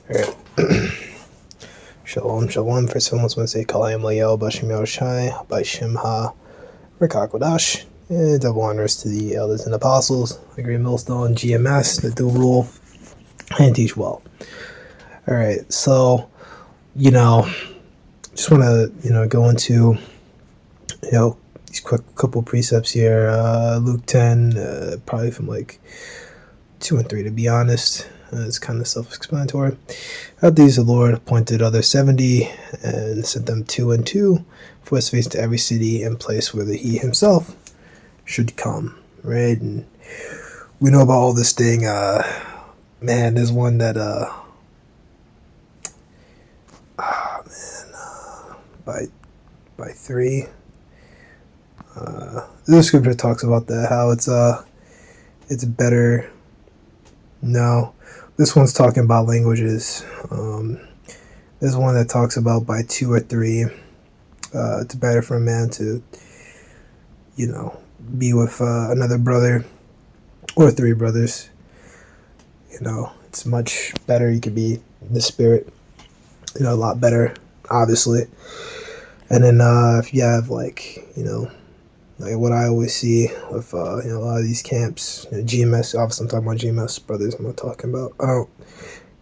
Alright. Shalom, shalom. First of all, I want to say Kalayim Layel, Bashim Yahushai, Bashim Ha, Rakakodash, and double honors to the elders and apostles, the Great Millstone, GMS, that do rule and teach well. Alright, so, just want to, go into, these quick couple precepts here. Luke 10, probably from like 2 and 3, to be honest. It's kind of self-explanatory. After these, the Lord appointed other 70 and sent them 2 and 2 for his face to every city and place where he himself should come. Right? And we know about all this thing. There's one that by 3. The scripture talks about that, how it's better. No, this one's talking about languages. There's one that talks about by 2 or 3. It's better for a man to, be with another brother or 3 brothers. It's much better. You could be in the spirit, a lot better, obviously. And then if you have like what I always see with a lot of these camps, GMS. Obviously, I'm talking about GMS brothers. I'm not talking about. I don't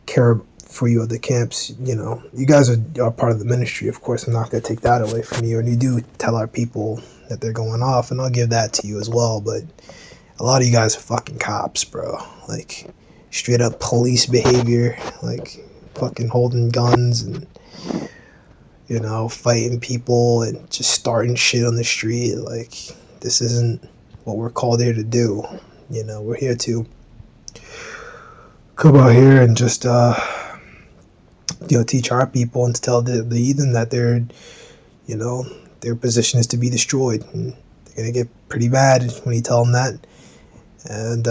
care for you other camps. You guys are part of the ministry. Of course, I'm not going to take that away from you. And you do tell our people that they're going off, and I'll give that to you as well. But a lot of you guys are fucking cops, bro. Like straight up police behavior, like fucking holding guns and fighting people and just starting shit on the street. Like, this isn't what we're called here to do. We're here to come out here and just, teach our people and to tell the heathen that their position is to be destroyed. And they're going to get pretty mad when you tell them that. And,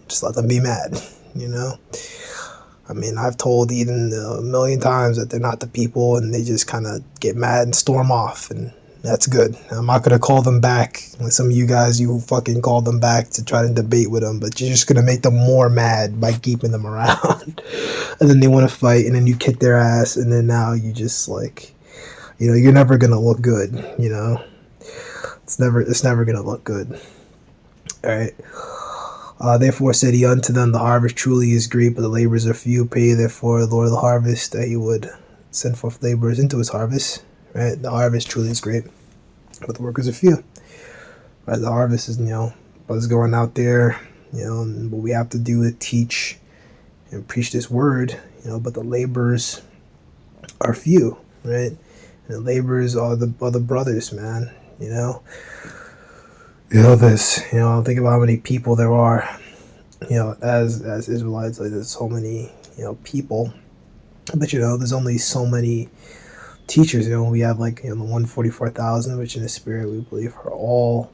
just let them be mad, I mean, I've told Eden a million times that they're not the people, and they just kind of get mad and storm off, and that's good. I'm not going to call them back, like some of you guys, you fucking called them back to try to debate with them, but you're just going to make them more mad by keeping them around. And then they want to fight, and then you kick their ass, and then now you just like, you're never going to look good, It's never going to look good. All right. Therefore said he unto them, the harvest truly is great, but the laborers are few. Pray therefore the Lord of the harvest that he would send forth laborers into his harvest. Right? The harvest truly is great, but the workers are few. Right? The harvest is, brothers going out there, and what we have to do is teach and preach this word, but the laborers are few, right? And the laborers are the brothers, man, think about how many people there are, as Israelites. Like, there's so many, people, but there's only so many teachers. We have like the 144,000, which in the spirit we believe are all,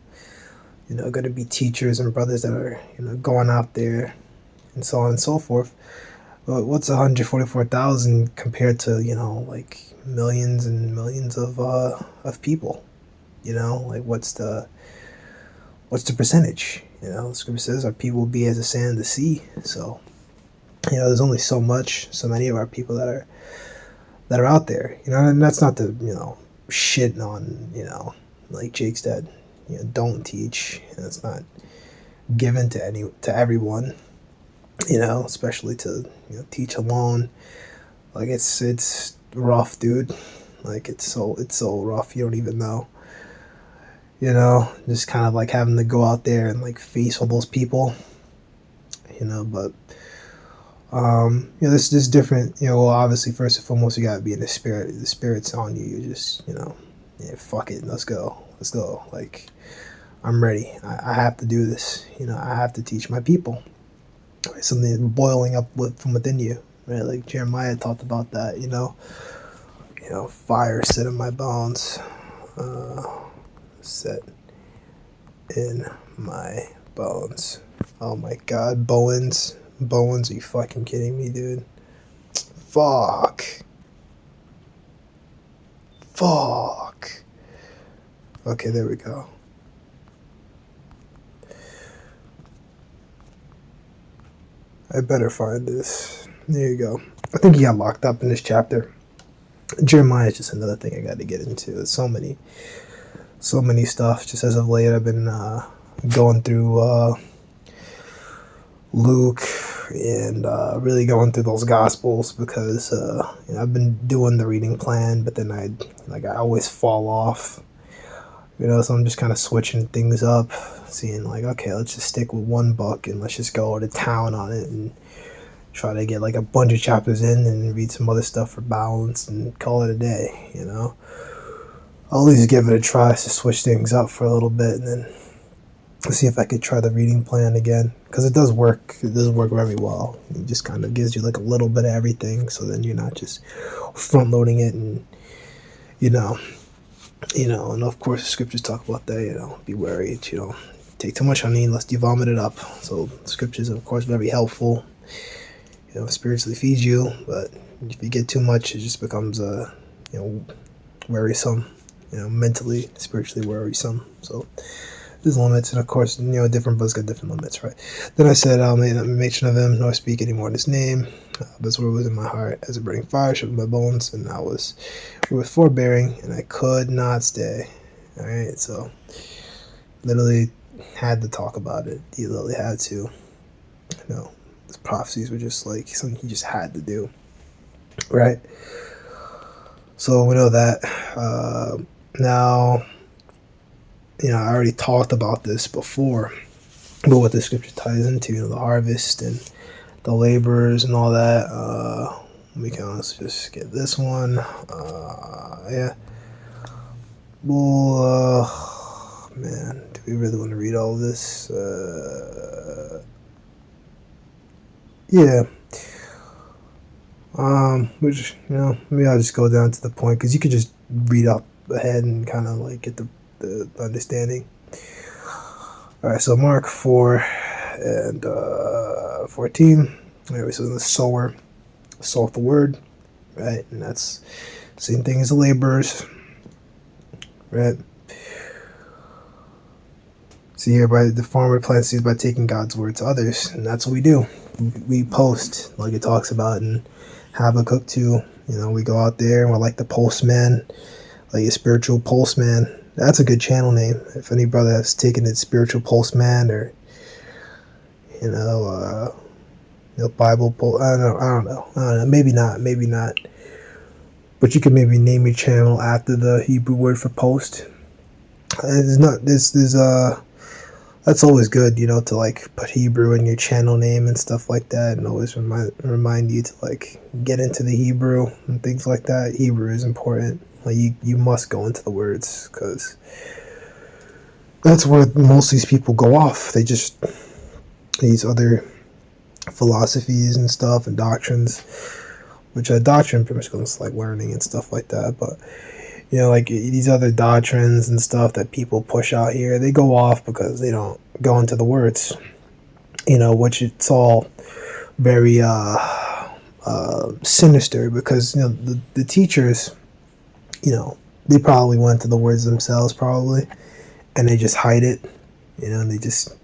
going to be teachers and brothers that are, going out there, and so on and so forth. But what's 144,000 compared to like millions and millions of people? Like what's the percentage? The scripture says our people will be as the sand of the sea. So, there's only so many of our people that are out there. And that's not to, shit on, like Jake said, don't teach. It's not given to everyone, especially to, teach alone. Like it's rough, dude. Like it's so rough. You don't even know. Just kind of like having to go out there and like face all those people, but, this is different, well, obviously, first and foremost, you gotta be in the spirit. The spirit's on you. You just, fuck it. Let's go. Like, I'm ready. I have to do this. I have to teach my people. Right? Something boiling up from within you, right? Like Jeremiah talked about that, fire set in my bones, set in my bones. Oh my god, Bowens, are you fucking kidding me, dude? Fuck. Okay, there we go. I better find this. There you go. I think he got locked up in this chapter. Jeremiah is just another thing I got to get into. There's so many stuff. Just as of late, I've been going through Luke and really going through those Gospels because I've been doing the reading plan, but then I always fall off. So I'm just kind of switching things up, seeing like, okay, let's just stick with one book and let's just go to town on it and try to get like a bunch of chapters in and read some other stuff for balance and call it a day. I'll at least give it a try to switch things up for a little bit and then see if I could try the reading plan again, because it does work. It does work very well. It just kind of gives you like a little bit of everything, so then you're not just front loading it and and of course the scriptures talk about that. Be wary that you don't take too much honey lest you vomit it up. So scriptures are of course very helpful. Spiritually feeds you, but if you get too much, it just becomes worrisome. Mentally, spiritually worrisome. So there's limits, and of course, different books got different limits, right? Then I said, I'll make mention of him, nor speak any more in his name. This word was in my heart as a burning fire, shook my bones, and I was forbearing, and I could not stay. All right, so literally had to talk about it. He literally had to. The prophecies were just like something he just had to do, right? So we know that. Now, I already talked about this before, but what the scripture ties into, the harvest and the laborers and all that. We can let's just get this one. Yeah. Well, man, do we really want to read all of this? Yeah. Which maybe I'll just go down to the point because you could just read up ahead and kind of like get the understanding. All right, so Mark 4 and 14. Anyway, so the sower soweth the word, right? And that's the same thing as the laborers, right? See here, by the farmer plants seeds by taking God's word to others, and that's what we do. We post, like it talks about in Habakkuk 2. We go out there and we're like the postman, like a spiritual postman. That's a good channel name. If any brother has taken it, spiritual postman, or Bible post. I don't know. Maybe not. But you could maybe name your channel after the Hebrew word for post. That's always good, to like put Hebrew in your channel name and stuff like that, and always remind you to like get into the Hebrew and things like that. Hebrew is important. Like you must go into the words, because that's where most of these people go off. They just these other philosophies and stuff and doctrines, which a doctrine pretty much goes like learning and stuff like that. But like these other doctrines and stuff that people push out here, they go off because they don't go into the words. Which it's all very sinister, because the teachers, they probably went to the words themselves, probably, and they just hide it, and they just,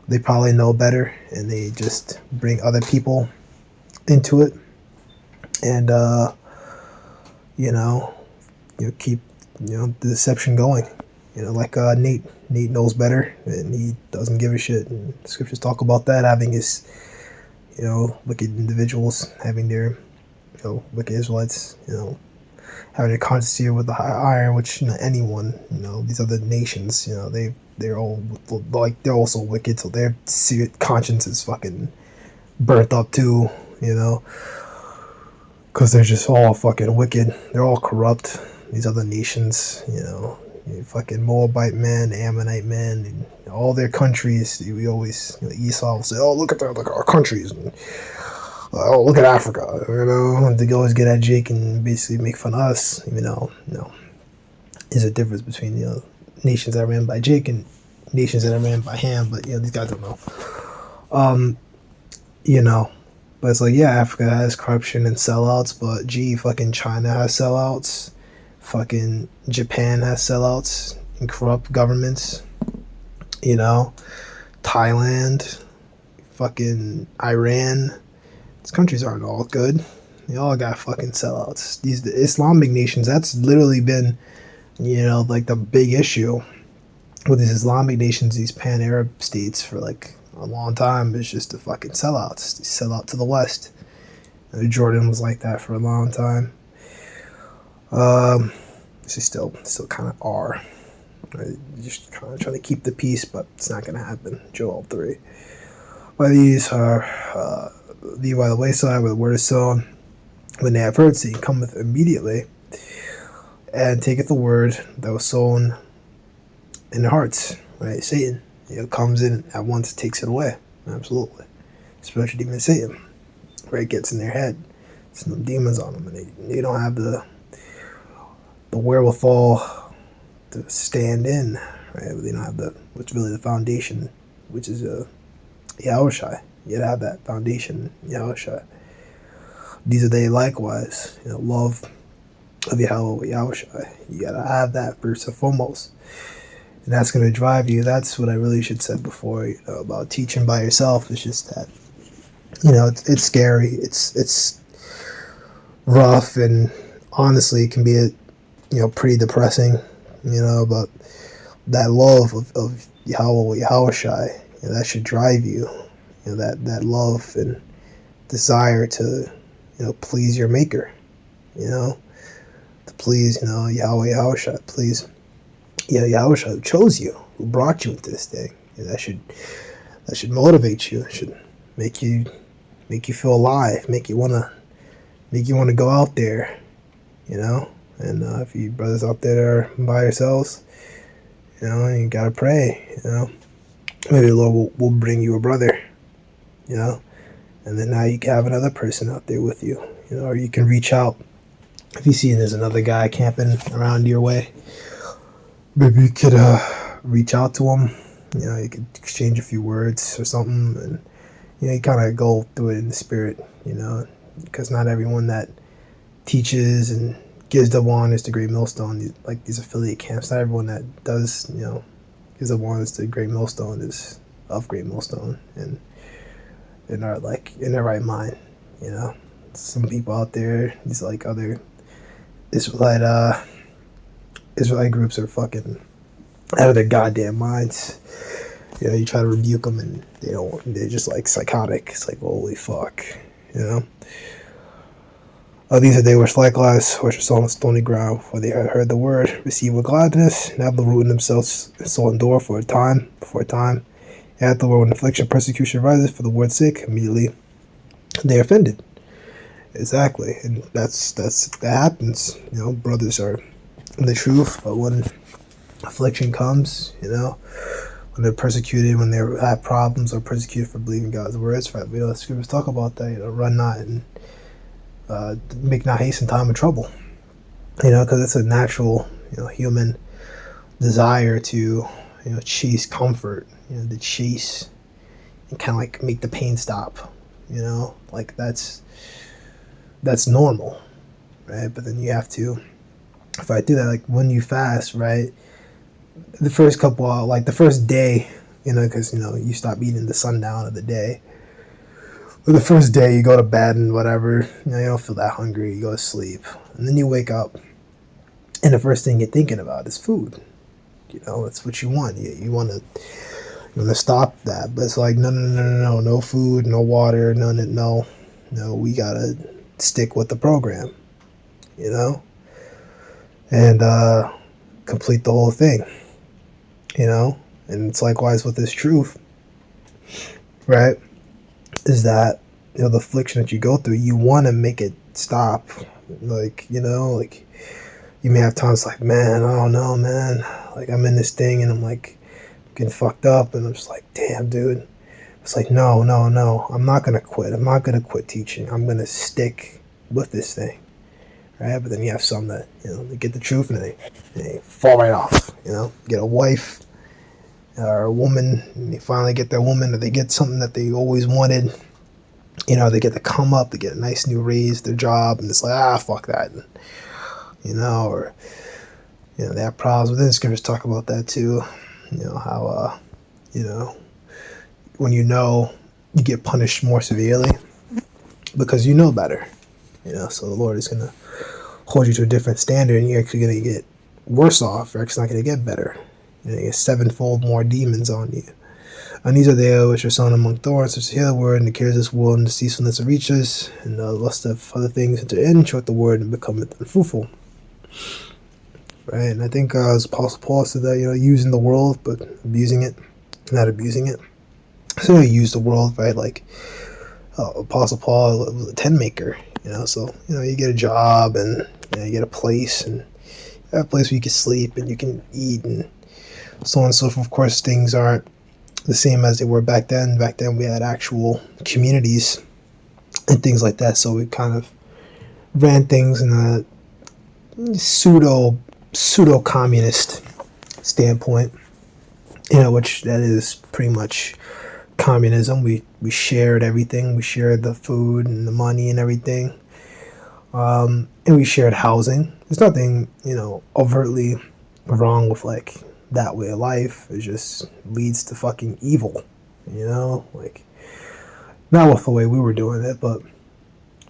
they probably know better, and they just bring other people into it, and, keep, the deception going. Like Nate knows better, and he doesn't give a shit, and the scriptures talk about that, having his, wicked individuals, having their, wicked Israelites, having a conscience here with the iron, which anyone, these other nations, they're all like, they're also wicked, so their conscience is fucking burnt up too, because they're just all fucking wicked. They're all corrupt. These other nations, fucking Moabite men, Ammonite men, and all their countries. We always, Esau will say, "Oh, look at our countries," and oh, look at Africa, and they always get at Jake and basically make fun of us, even though, there's a difference between, nations that are ran by Jake and nations that are ran by Ham, but, these guys don't know. But it's like, yeah, Africa has corruption and sellouts, but fucking China has sellouts, fucking Japan has sellouts and corrupt governments, Thailand, fucking Iran, These countries aren't all good. They all got fucking sellouts. These the Islamic nations, that's literally been, like the big issue with these Islamic nations, these pan-Arab states for like a long time is just the fucking sellouts. They sell out to the West. Jordan was like that for a long time. They still kind of are. Right? Just kind of trying to keep the peace, but it's not going to happen. Joel 3. By these are the by the wayside where the word is sown. When they have heard, Satan cometh immediately and taketh the word that was sown in their hearts. Right? Satan, comes in at once, takes it away. Absolutely. Spiritual demon Satan. Right? Gets in their head. Some demons on them, and they don't have the wherewithal to stand in. Right? They don't have what's really the foundation, which is Yahushua. You gotta have that foundation, Yahushua. These are they likewise, love of Yahushua. You gotta have that first and foremost. And that's gonna drive you. That's what I really should said before, about teaching by yourself. It's just that, it's scary. It's rough, and honestly it can be pretty depressing, but that love of Yahushua, that should drive you, that love and desire to, please your maker, to please, Yahweh Yahushua, please, Yahushua who chose you, who brought you into this thing. That should motivate you. It should make you feel alive, make you wanna go out there, and if you brothers out there are by yourselves, you gotta pray, maybe the Lord will bring you a brother, and then now you can have another person out there with you, or you can reach out. If you see there's another guy camping around your way, maybe you could reach out to him. You could exchange a few words or something, and you kind of go through it in the spirit, because not everyone that teaches and gives the Awareness to Great Millstone, like these affiliate camps, not everyone that does, gives the Awareness to Great Millstone is of Great Millstone, and they're not like in their right mind. Some people out there, these like other Israelite groups are fucking out of their goddamn minds. You try to rebuke them and they don't. They're just like psychotic. It's like, holy fuck, These are they which likewise which are sown on stony ground, for they have heard the word, receive with gladness, and have the root in themselves, and so endure for a time. And at the word when affliction, persecution rises for the word's sake, immediately they are offended. Exactly, and that happens. Brothers are in the truth, but when affliction comes, when they're persecuted, when they have problems, or persecuted for believing God's words, right? The scriptures talk about that. Run not and make not haste in time of trouble. Because it's a natural, human desire to, chase comfort. To chase and kind of like make the pain stop. Like that's normal, right? But then you have to fight through that. Like when you fast, right? The first the first day, because you stop eating the sundown of the day. But the first day you go to bed and whatever, you don't feel that hungry. You go to sleep, and then you wake up, and the first thing you're thinking about is food. That's what you want. You want to stop that, but it's like no food, no water, no. We gotta stick with the program, and complete the whole thing, and it's likewise with this truth, right? Is that the affliction that you go through, you want to make it stop, like you may have times like, man, I don't know, man, like I'm in this thing and I'm like getting fucked up, and I'm just like, damn, dude. It's like, no, I'm not gonna quit. I'm not gonna quit teaching. I'm gonna stick with this thing, right? But then you have some that they get the truth and they fall right off. Get a wife or a woman, and they finally get their woman, or they get something that they always wanted. They get to come up, they get a nice new raise, their job, and it's like, fuck that, or they have problems. But then scriptures talk about that too. How when you get punished more severely, because you know better. So the Lord is going to hold you to a different standard, and you're actually going to get worse off. You're actually not going to get better. You get sevenfold more demons on you. And these are they which are sown among thorns, which hear the word, and the cares of this world, and the deceitfulness of riches, and the lust of other things enter in, short the word, and become unfruitful. Right? And I think as Apostle Paul said that, using the world, but abusing it, not abusing it. So use the world, right? Like Apostle Paul was a tent maker, so you get a job, and you get a place, and you have a place where you can sleep and you can eat, and so on and so forth. Of course, things aren't the same as they were back then. Back then we had actual communities and things like that, so we kind of ran things in a pseudo communist standpoint, which that is pretty much communism. We shared everything. We shared the food and the money and everything, and we shared housing. There's nothing overtly wrong with like that way of life. It just leads to fucking evil, like not with the way we were doing it, but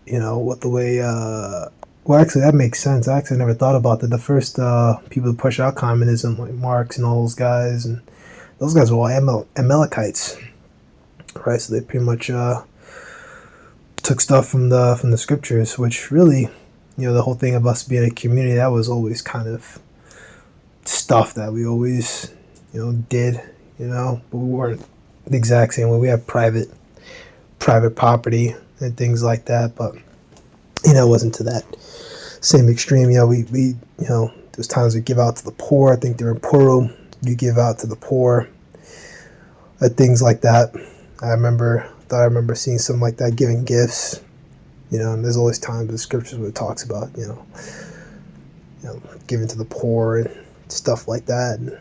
with the way well, actually that makes sense. I actually never thought about that. The first people to push out communism, like Marx and all those guys were all Amalekites, right? So they pretty much took stuff from the scriptures, which really, the whole thing of us being a community, that was always kind of stuff that we always, did, but we weren't the exact same way. We had private property and things like that, but it wasn't to that same extreme. We there's times we give out to the poor. I think during Purim, you give out to the poor, things like that. I remember seeing something like that, giving gifts, and there's always times in the scriptures where it talks about, giving to the poor and stuff like that, and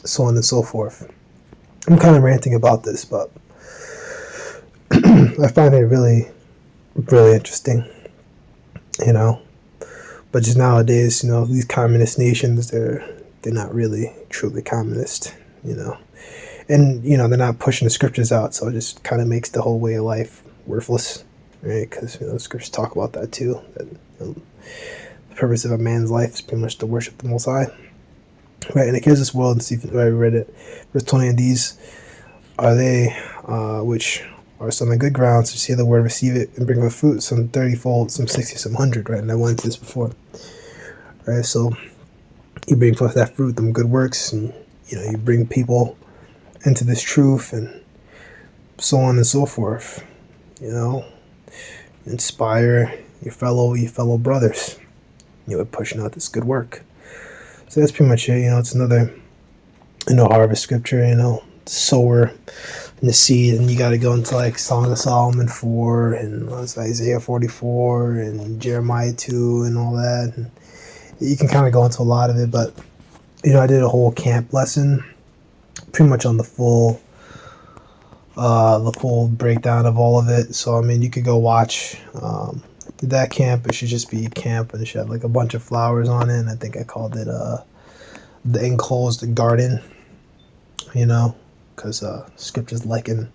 so on and so forth. I'm kind of ranting about this, but I find it really, really interesting, But just nowadays, these communist nations, they're not really truly communist, And, they're not pushing the scriptures out, so it just kind of makes the whole way of life worthless, right? Because, the scriptures talk about that too. That, the purpose of a man's life is pretty much to worship the Most High. Right, and it cares this world, and see if I read it. Verse 20, and these are they which are some in good ground, so hear the word, receive it, and bring forth fruit, some 30-fold, some 60, some 100, right? And I went into this before. Right, so you bring forth that fruit, them good works, and, you bring people into this truth, and so on and so forth. Inspire your fellow brothers. Pushing out this good work. So that's pretty much it. It's another harvest scripture. Sower and the seed, and you got to go into like Song of Solomon 4 and Isaiah 44 and Jeremiah 2 and all that. And you can kind of go into a lot of it, but I did a whole camp lesson, pretty much on the full breakdown of all of it. So you could go watch that camp. It should just be a camp, and it should have like a bunch of flowers on it. And I think I called it the enclosed garden. Because scriptures liken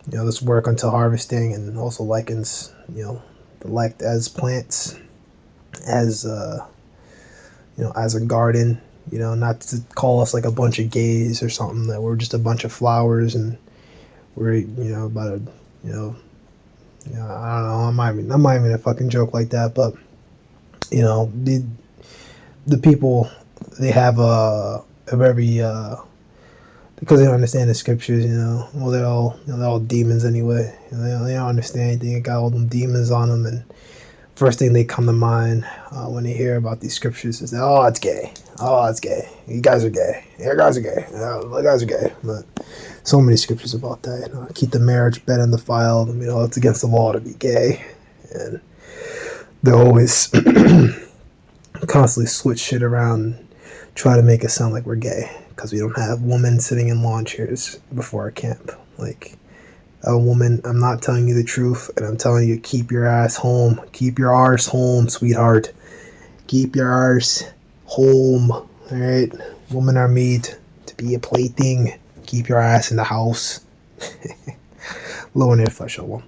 this work until harvesting, and also likens the elect as plants, as as a garden. Not to call us like a bunch of gays or something, that we're just a bunch of flowers, and we're about I don't know. I'm not even a fucking joke like that, but the people, they have a very because they don't understand the scriptures, well, they're all demons anyway. They don't understand anything. They got all them demons on them, and first thing they come to mind when they hear about these scriptures is that, oh, it's gay. Oh, it's gay. You guys are gay. You guys are gay. You guys are gay. But so many scriptures about that. Keep the marriage bed undefiled. It's against the law to be gay, and they always constantly switch shit around and try to make it sound like we're gay because we don't have women sitting in lawn chairs before our camp. Like, a woman, I'm not telling you the truth, and I'm telling you, keep your ass home. Keep your arse home, sweetheart. Keep your arse home, all right? Women are made to be a plaything. Keep your ass in the house. لو نفع شباب.